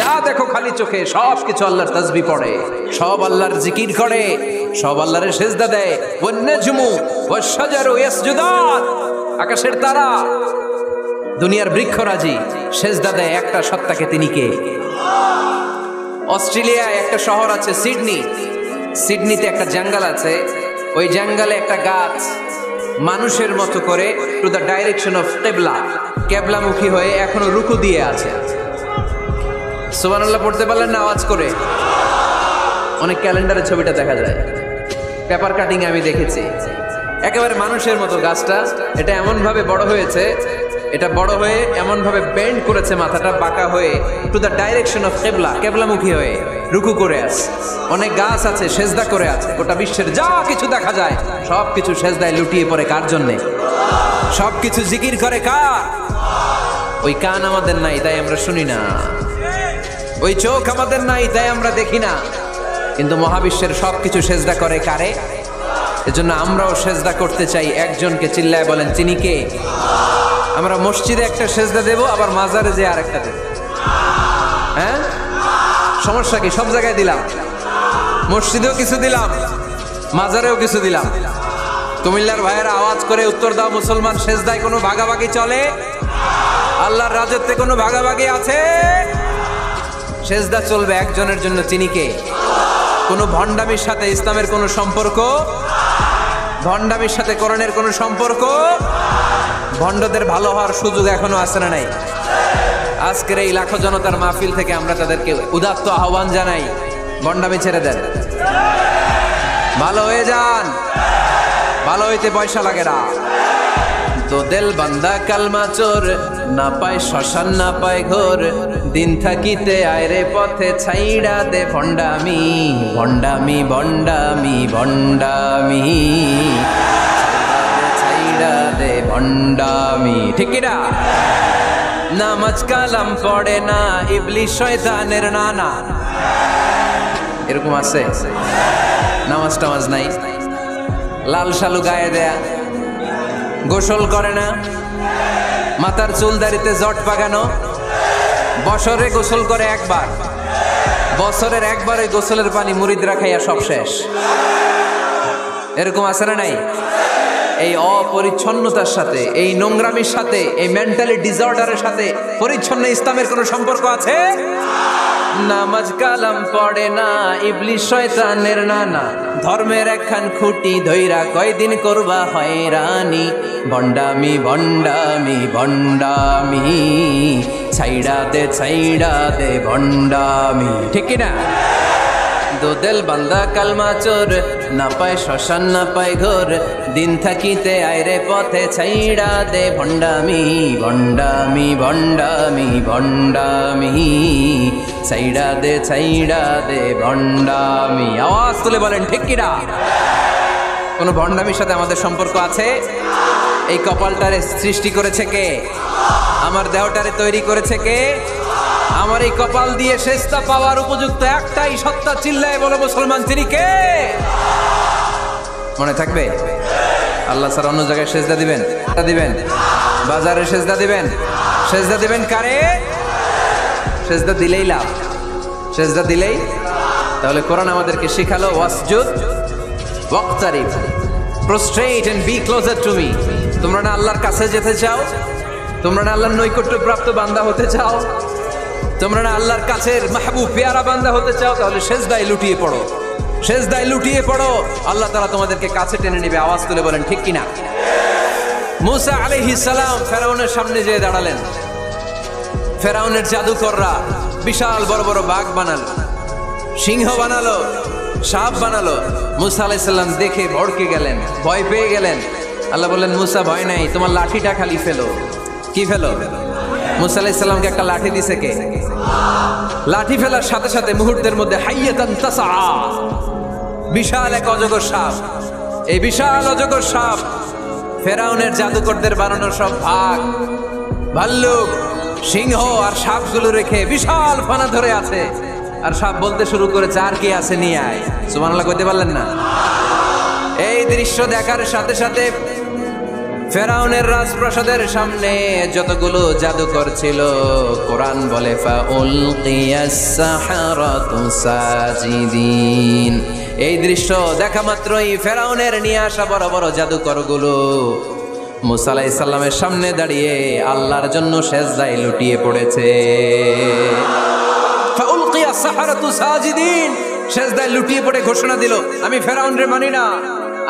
যা দেখো খালি চোখে সব কিছু আল্লাহর তাসবিহ পড়ে, সব আল্লাহর জিকির করে, সব আল্লাহর সিজদা দেয়। ওয়ান নাজমু ওয়াশ শাজারু ইয়াসজুদান, আকাশের তারা, দুনিয়ার বৃক্ষরাজি সিজদা দেয় একটা সত্তাকে। তিনি কে? অস্ট্রেলিয়ায় একটা শহর আছে সিডনি, সিডনিতে একটা জঙ্গল আছে। ওই জঙ্গলে একটা গাছ মানুষের মতো করে টু দ্য ডাইরেকশন অফ কেবলা, কেবলামুখী হয়ে এখনো রুকু দিয়ে আছে। সুবহানাল্লাহ পড়তে পারলেন না আওয়াজ করে? অনেক ক্যালেন্ডারে ছবিটা দেখা যায়, পেপার কাটিং আমি দেখেছি। একেবারে মানুষের মতো গাছটা, এটা এমন ভাবে বড় হয়েছে, এটা বড় হয়ে এমন ভাবে বেন্ড করেছে, মাথাটা বাঁকা হয়ে টু দ্য ডাইরেকশন অফ কেবলা, কেবলামুখী হয়ে রুকু করে আছে। অনেক গাছ আছে সেজদা করে আছে। গোটা বিশ্বের যা কিছু দেখা যায় সব কিছু সেজদায় লুটিয়ে পড়ে কার জন্যে? সব কিছু জিকির করে কার? ওই কান আমাদের নাই তাই আমরা শুনি না, ওই চোখ আমাদের নাই তাই আমরা দেখি না, কিন্তু মহাবিশ্বের সবকিছু সেজদা করে কারে? এজন্য আমরাও সেজদা করতে চাই একজনকে। চিল্লায় বলেন তিনি কে? আমরা মসজিদে একটা সেজদা দেব, আবার মাজারে যে আরেকটা দেব। হ্যাঁ, সমস্যা কি? সব জায়গায় দিলাম, মসজিদেও কিছু দিলাম, মাজারেও কিছু দিলাম। কুমিল্লার ভাইয়েরা আওয়াজ করে উত্তর দাও, মুসলমান সেজদায় কোনো ভাগাভাগি চলে? আল্লাহর রাজত্বে কোনো ভাগাভাগি আছে? সেজদা চলবে একজনের জন্য, তিনি কে? কোনো ভণ্ডামির সাথে ইসলামের কোনো সম্পর্ক? ভণ্ডামির সাথে কোরআনের কোনো সম্পর্ক? ভণ্ডদের ভালো হওয়ার সুযোগ এখনো আছে না নাই? আজকের এই লাখো জনতার মাহফিল থেকে আমরা তাদেরকে উদাত্ত আহ্বান জানাই, ভণ্ডামি ছেড়ে দেন, ভালো হয়ে যান। ভালো হইতে পয়সা লাগে না। তো দিল বান্দা কালমা চোর, না পায় শ্মশান না পায় ঘোর, দিন থাকিতে আয়রে পথে ছাইড়া দে ভণ্ডামি, ভণ্ডামি ভণ্ডামি ভণ্ডামি, ছাইড়া দে ভণ্ডামি। ঠিক কিনা? নামাজ কালাম পড়ে না, ইবলিশ শয়তানের নানা। এরকম আছে? নামাজ টামাজ নাই, লাল শালু গায়ে দেয়া, গোসল করে না, মাথার চুল দাড়িতে জট পাকানো, বছরে গোসল করে একবার, বছরের একবারে গোসলের পানি মুরিদরা খাইয়া সব শেষ। এরকম আছে না নাই? এই অপরিচ্ছন্নতার সাথে, এই নোংরামির সাথে, এই মেন্টালি ডিসঅর্ডারের সাথে পরিচ্ছন্ন ইসলামের কোনো সম্পর্ক আছে? নামাজ কালাম পড়ে না, ইবলিশ শয়তানের নানা, ধর্মের একখান খুঁটি ধইরা কয়দিন করবা হয়রানি, ভণ্ডামি ভণ্ডামি ভণ্ডামি, ছাইড়া দে ভণ্ডামি। ঠিক কিনা? দোদেল বান্দা কালমা চোর, না পায় শ্মশান না পায় ঘোর, দিন থাকিতে আয়রে পথে ছাইড়া দে ভণ্ডামি, ভণ্ডামি ভণ্ডামি ভণ্ডামি, ছাইড়া দে ভণ্ডামি। আওয়াজ তুলে বলেন ঠিক কিনা? কোন ভণ্ডামির সাথে আমাদের সম্পর্ক আছে? এই কপালটারে সৃষ্টি করেছে কে? আমার দেহটারে তৈরি করেছে কে? আমার এই কপাল দিয়ে সেজদা পাওয়ার উপযুক্ত একটাই সত্তা, চিল্লায় বলো মুসলমান, তিনি কে? মনে থাকবে? আল্লাহ ছাড়া অন্য জায়গায় সেজদা দিবেন? বাজারে সেজদা দিবেন? সেজদা দিবেন কারে? সেজদা দিলেই লাভ, সেজদা দিলেই। তাহলে কোরআন আমাদেরকে শিখালো ওয়াসজুদ ওয়াকতারিব, prostrate and be closer to me. তোমরা না আল্লাহর কাছে যেতে চাও? তোমরা না আল্লাহর নৈকট্য প্রাপ্ত বান্দা হতে চাও? তোমরা না আল্লাহর কাছের মাহবুব পেয়ারা বান্দা হতে চাও? তাহলে সেজদায় লুটিয়ে পড়ো, সেজদায় লুটিয়ে পড়ো, আল্লাহ তাআলা তোমাদেরকে কাছে টেনে নেবে। আওয়াজ তুলে বলেন ঠিক কিনা? মুসা আলাইহিস সালাম ফেরাউনের সামনে যেয়ে দাঁড়ালেন। ফেরাউনের জাদুকররা বিশাল বড় বড় বাঘ বানালো, সিংহ বানালো, সাপ বানালো। মুসা আলাইহিস সালাম দেখে ভড়কে গেলেন, ভয় পেয়ে গেলেন। আল্লাহ বললেন, মুসা ভয় নাই, তোমার লাঠিটা খালি ফেলো। কি ফেলো? মুসা আলাইহিস সালামকে একটা লাঠি দিছে কে? লাঠি ফেলার সাথে সাথে মুহূর্তের মধ্যে হাইয়াতান তাসআ, বিশাল এক অজগর সাপ। এই বিশাল অজগর সাপ ফেরাউনের জাদুকরদের বানানো সব ভাগ, ভাল্লুক, সিংহ আর সাপগুলো রেখে বিশাল ফানা ধরে আছে। আর সাপ বলতে শুরু করেছে, আর কি আছে নিয়ে আয়। সুবহানাল্লাহ কইতে পারলেন না? এই দৃশ্য দেখার সাথে সাথে ফেরাউনের রাজপ্রাসাদের সামনে যতগুলো জাদুকর ছিল, কোরআন বলে ফাউলকিয়াস সাহারাতু সাজিদিন। এই দৃশ্য দেখা মাত্রই ফেরাউনের নিয়ে আসা বড় বড় জাদুকরগুলো মুসা আলাইহিস সালামের সামনে দাঁড়িয়ে আল্লাহর জন্য সেজদায় লুটিয়ে পড়েছে। ফাউলকিয়াস সাহারাতু সাজিদিন, সেজদায় লুটিয়ে পড়ে ঘোষণা দিল, আমি ফেরাউনরে মানি না,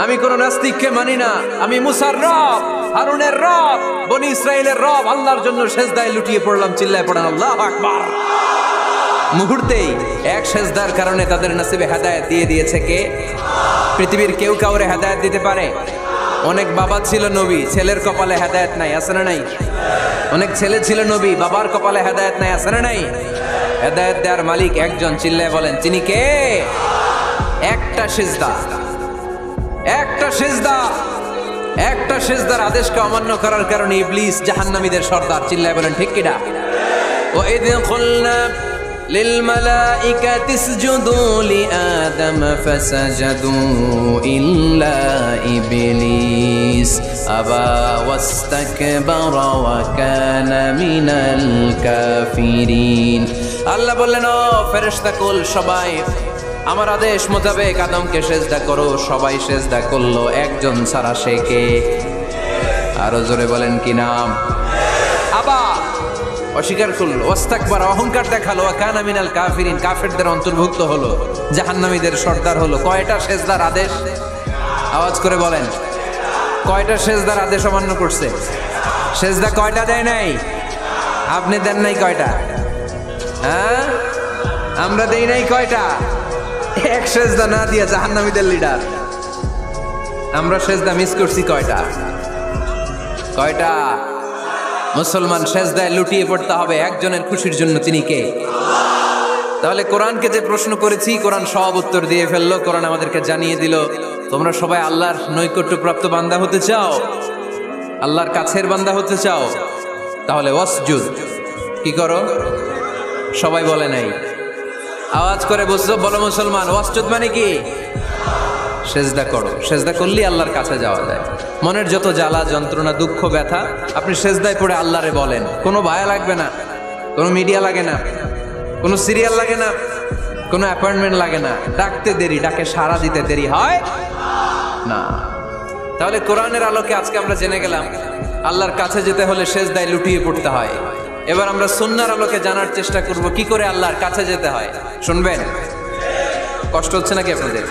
আমি কোন নাস্তিককে মানি না, আমি মুসার রব, হারুনের রব, বনি ইসরাইলের রব, আল্লাহর জন্য সেজদায় লুটিয়ে পড়লাম। চিল্লায় পড়েন আল্লাহু আকবার। মুহূর্তেই এক সেজদার কারণে তাদের নসিবে হেদায়েত দিয়ে দিয়েছে কে? পৃথিবীর কেউ কাউরে হেদায়েত দিতে পারে? অনেক বাবা ছিল নবী, ছেলের কপালে হেদায়েত নাই, আছে না নাই? অনেক ছেলে ছিল নবী, বাবার কপালে হেদায়েত নাই, আছে না নাই? হেদায়েত দেওয়ার মালিক একজন, চিল্লায় বলেন তিনি কে? একটা সিজদা, একটা সিজদা, একটা সিজদার আদেশকে অমান্য করার কারণে ইবলিস জাহান্নামীদের সর্দার। চিল্লায় বলেন ঠিক কিনা? ওয়াইদ কুলনা লিল মালাইকাতি ইসজুদু লিআদম ফাসাজাদু ইল্লা ইবলিস আবা ওয়াস্তাকবারা ওয়া কানা মিনাল কাফিরিন। আল্লাহ বললেন, ও ফেরেশতা কুল সবাই আমার আদেশ মোতাবেক আদমকে সেজদা করো। সবাই সেজদা করলো, একজন ছাড়া, সে কে? আরো জোরে বলেন কি নাম? আবা, অস্বীকার করলো, ওয়াস্তাকবার, অহংকার দেখালো, ওয়া কানা মিনাল কাফিরিন, কাফেরদের অন্তর্ভুক্ত হলো, জাহান্নামীদের সর্দার হলো। কয়টা সেজদার আদেশ? আওয়াজ করে বলেন, কয়টা সেজদার আদেশ অমান্য করছে? সেজদা কয়টা দেয় নাই? আপনি দেন নাই কয়টা? হ্যাঁ, আমরা দেই নাই কয়টা? এক সেজদা না দিয়া জাহান্নামীদের লিডার। আমরা সেজদা মিস করছি কয়টা? কয়টা? মুসলমান সেজদায় লুটিয়ে পড়তে হবে একজনের খুশির জন্য, তিনি কে? তাহলে কোরআনকে যে প্রশ্ন করেছি, কোরআন সব উত্তর দিয়ে ফেললো। কোরআন আমাদেরকে জানিয়ে দিল, তোমরা সবাই আল্লাহর নৈকট্যপ্রাপ্ত বান্দা হতে চাও, আল্লাহর কাছের বান্দা হতে চাও, তাহলে ওয়াসজুদ, কি করো? সবাই বলে নাই, আওয়াজ করে বুঝছো? বলো মুসলমান, ওয়াসজুদ মানে কি? সেজদা করো। সেজদা করলেই আল্লাহর কাছে যাওয়া যায়। মনের যত জ্বালা যন্ত্রণা দুঃখ ব্যথা আপনি সেজদায় পড়ে আল্লাহরে বলেন। কোনো ভায়া লাগবে না, কোনো মিডিয়া লাগে না, কোনো সিরিয়াল লাগে না, কোনো অ্যাপয়েন্টমেন্ট লাগে না। ডাকতে দেরি, ডাকে সাড়া দিতে দেরি হয় না। তাহলে কোরআনের আলোকে আজকে আমরা জেনে গেলাম আল্লাহর কাছে যেতে হলে সেজদায় লুটিয়ে পড়তে হয়। এবার আমরা সুন্নাহর আলোকে জানার চেষ্টা করব কি করে আল্লাহর কাছে যেতে হয়। শুনবেন? কষ্ট হচ্ছে নাকি আপনাদের?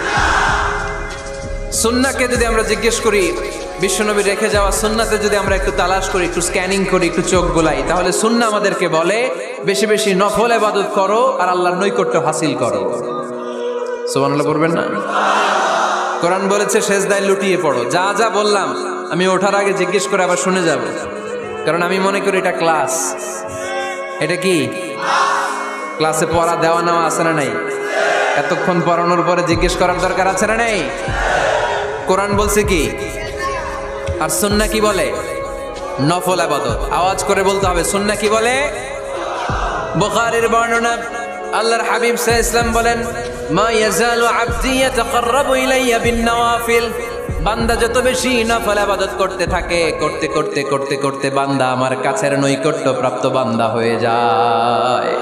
সুন্নাহকে যদি আমরা জিজ্ঞেস করি, বিশ্বনবী রেখে যাওয়া সুন্নাতে যদি আমরা একটু তালাশ করি, একটু স্ক্যানিং করি, একটু চোখ গোলাই, তাহলে সুন্নাহ আমাদেরকে বলে বেশি বেশি নফল ইবাদত করো আর আল্লাহর নৈকট্য হাসিল করো। সুবহানাল্লাহ পড়বেন না? কোরআন বলেছে সেজদায় লুটিয়ে পড়ো। যা যা বললাম আমি ওঠার আগে জিজ্ঞেস করে আবার শুনে যাব, কারণ আমি মনে করি এটা ক্লাস। এটা কি ক্লাসে পড়া দেওয়া নেওয়া আছে না নাই? এতক্ষণ পড়ানোর পরে জিজ্ঞেস করার দরকার আছে না নাই? কোরআন বলছে কি আর সুন্নাহ কি বলে? নফল ইবাদত। আওয়াজ করে বলতে হবে, সুন্নাহ কি বলে? বুখারীর বর্ণনা, আল্লাহর হাবিব সাল্লাল্লাহু আলাইহি ওয়াসাল্লাম বলেন, মা ইয়াজালু আবদি ইয়াতাকাররাবু ইলাইয়া বিন নওয়াফিল। বান্দা যত বেশি নফল ইবাদত করতে থাকে, করতে করতে করতে করতে বান্দা আমার কাছের নৈকট্য প্রাপ্ত বান্দা হয়ে যায়।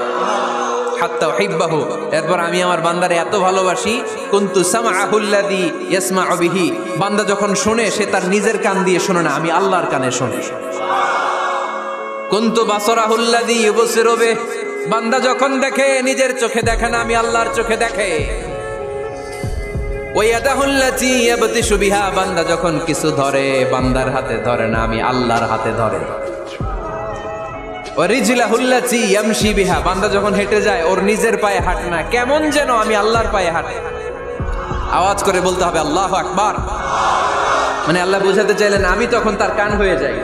হাত্তা উহিব্বাহু, এরপর আমি আমার বান্দারে এত ভালোবাসি, কুনতু সামআহুল্লাযী ইয়াসমাউ বিহি। বান্দা যখন শুনে সে তার নিজের কান দিয়ে শুনে না, আমি আল্লাহর কানে শুনি। কুনতু বাসারাহুল্লাযী ইউবসিরু বিহি। বান্দা যখন দেখে নিজের চোখে দেখে না, আমি আল্লাহর চোখে দেখে। ওয়ায়াদাহুল্লাতী ইয়াবতিশু বিহা। বান্দা যখন কিছু ধরে বান্দার হাতে ধরে না, আমি আল্লাহর হাতে ধরে। ওয়ারিজলাহুল্লাতী ইয়ামশি বিহা। বান্দা যখন হেঁটে যায় ওর নিজের পায়ে হাঁটে না, কেমন যেন আমি আল্লাহর পায়ে হাঁটে। আওয়াজ করে বলতে হবে আল্লাহু আকবার। মানে আল্লাহ বুঝাতে চাইলেন আমি তখন তার কান হয়ে যাই,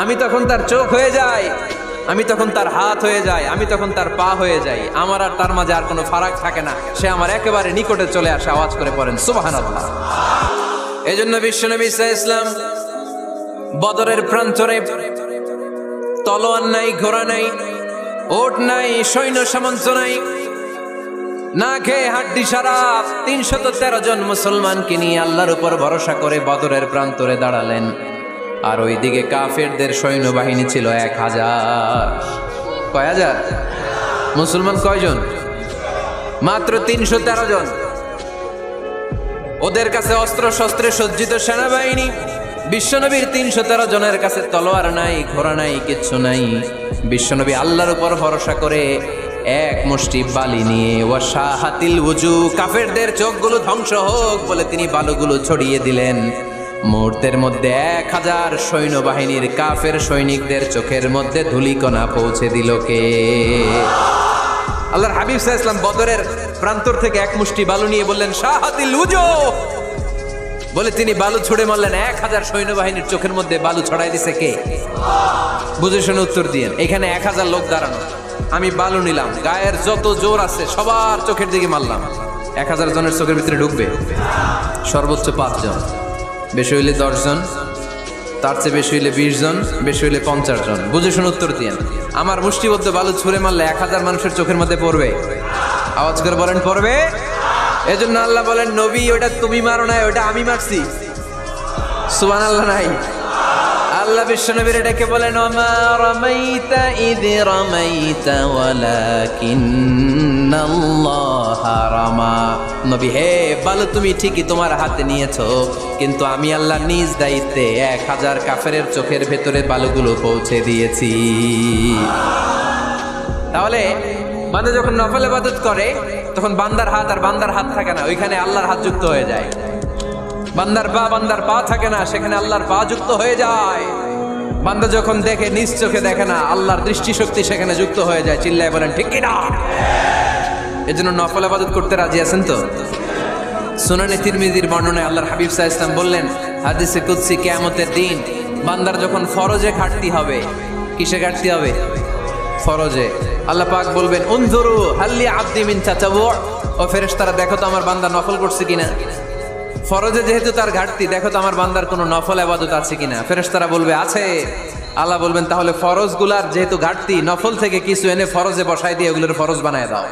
আমি তখন তার চোখ হয়ে যাই, আমি তখন তার হাত হয়ে যাই, আমি তখন তার পা হয়ে যাই। আমার আর তার মাঝে আর কোনো ফারাক থাকে না, সে আমার একেবারে নিকটে চলে আসে। আওয়াজ করে পড়েন সুবহানাল্লাহ। এই জন্য বিশ্বনবী সাল্লাল্লাহু আলাইহি ওয়াসাল্লাম বদরের প্রান্তরে তলোয়ার নাই, ঘোড়া নাই, ওট নাই, সৈন্য সামন্ত নাই, না খেয়ে হাড্ডি সারা ৩১৩ জন মুসলমানকে নিয়ে আল্লাহর উপর ভরসা করে বদরের প্রান্তরে দাঁড়ালেন। আর ওইদিকে কাফেরদের সৈন্যবাহিনী ছিল 1000। কয় হাজার? মুসলমান কয়জন? মাত্র 313 জন। ওদের কাছে অস্ত্র শস্ত্রে সজ্জিত সেনাবাহিনী। বিশ্বনবীর 313 জনের কাছে তলোয়ার নাই, ঘোড়া নাই, কিচ্ছু নাই। বিশ্বনবী আল্লাহর উপর ভরসা করে এক মুষ্টি বালি নিয়ে ওয়াশাহাতিল ওযু, কাফেরদের চোখগুলো ধ্বংস হোক বলে তিনি বালুগুলো ছড়িয়ে দিলেন। মুহূর্তের মধ্যে 1000 সৈন্যবাহিনীর কাফের সৈনিকদের চোখের মধ্যে ধূলিকণা পৌঁছে দিল কে? আল্লাহর হাবিব সাল্লাল্লাহু আলাইহি ওয়াসাল্লাম বদরের প্রান্তর থেকে এক মুষ্টি বালু নিয়ে বললেন শাহাতিল ওযু, বলে তিনি বালু ছুড়ে মারলেন। 1000 সৈন্যবাহিনীর চোখের মধ্যে বালু ছড়াই দিছে কে? বুঝে শুনে উত্তর দিয়েন। এখানে 1000 লোক দাঁড়ানো, আমি বালু নিলাম, গায়ের যত জোর আছে সবার চোখের দিকে মারলাম। 1000 জনের চোখের ভিতরে ঢুকবে? সর্বোচ্চ 5 জন, বেশি হইলে 10 জন, তার চেয়ে বেশি হইলে 20 জন, বেশি হইলে 50 জন। বুঝে শুনে উত্তর দিয়েন। আমার মুষ্টিবদ্ধ বালু ছুঁড়ে মারলে 1000 মানুষের চোখের মধ্যে পড়বে? আওয়াজ করে বলেন পড়বে। এজন্য আল্লাহ বলেন নবী ওটা তুমি মারো নাই, ওটা আমি মারছি। সুবহানাল্লাহ নাই? আল্লাহ বিশ্বনবীর এটাকে বলেন ওমা রামাইতা ইয রামাইতা ওয়ালাকিন্নাল্লাহা রামা। নবী হে, বালু তুমি ঠিকই তোমার হাতে নিয়েছো, কিন্তু আমি আল্লাহ নিজ দায়িত্বে 1000 কাফেরের চোখের ভেতরে বালুগুলো পৌঁছে দিয়েছি। তাহলে বান্দা যখন নফল ইবাদত করে তখন বান্দার হাত আর বান্দার হাত থাকে না, ওইখানে আল্লাহর হাত যুক্ত হয়ে যায়। বান্দার পা থাকে না, সেখানে আল্লাহর পা যুক্ত হয়ে যায়। বান্দা যখন দেখে নিজ চোখে দেখে না, আল্লাহর দৃষ্টিশক্তি সেখানে যুক্ত হয়ে যায়। চিল্লায় বলেন ঠিক কি না? এজন্য নফল ইবাদত করতে রাজি আছেন তো? সুনানে তিরমিজির বর্ণনায় আল্লাহর হাবিব সাল্লাল্লাহু আলাইহি ওয়াসাল্লাম বললেন হাদিসে কুদসি কিয়ামতের দিন বান্দার যখন ফরজে ঘাটতি হবে, কিসে ঘাটতি হবে? ফরজে। আল্লাহ পাক বলবেন উনজুরু হাল্লি আবদি মিন তাতাওয়ু, ও ফেরেশতারা দেখো তো আমার বান্দা নফল করছে কিনা। ফরজে যেহেতু তার ঘাটতি, দেখো তো আমার বান্দার কোনো নফল ইবাদত আছে কিনা। ফেরেশতারা বলবে আছে। আল্লাহ বলবেন তাহলে ফরজগুলার যেহেতু ঘাটতি, নফল থেকে কিছু এনে ফরজে বসাই দিয়ে ওগুলোর ফরজ বানায় দাও।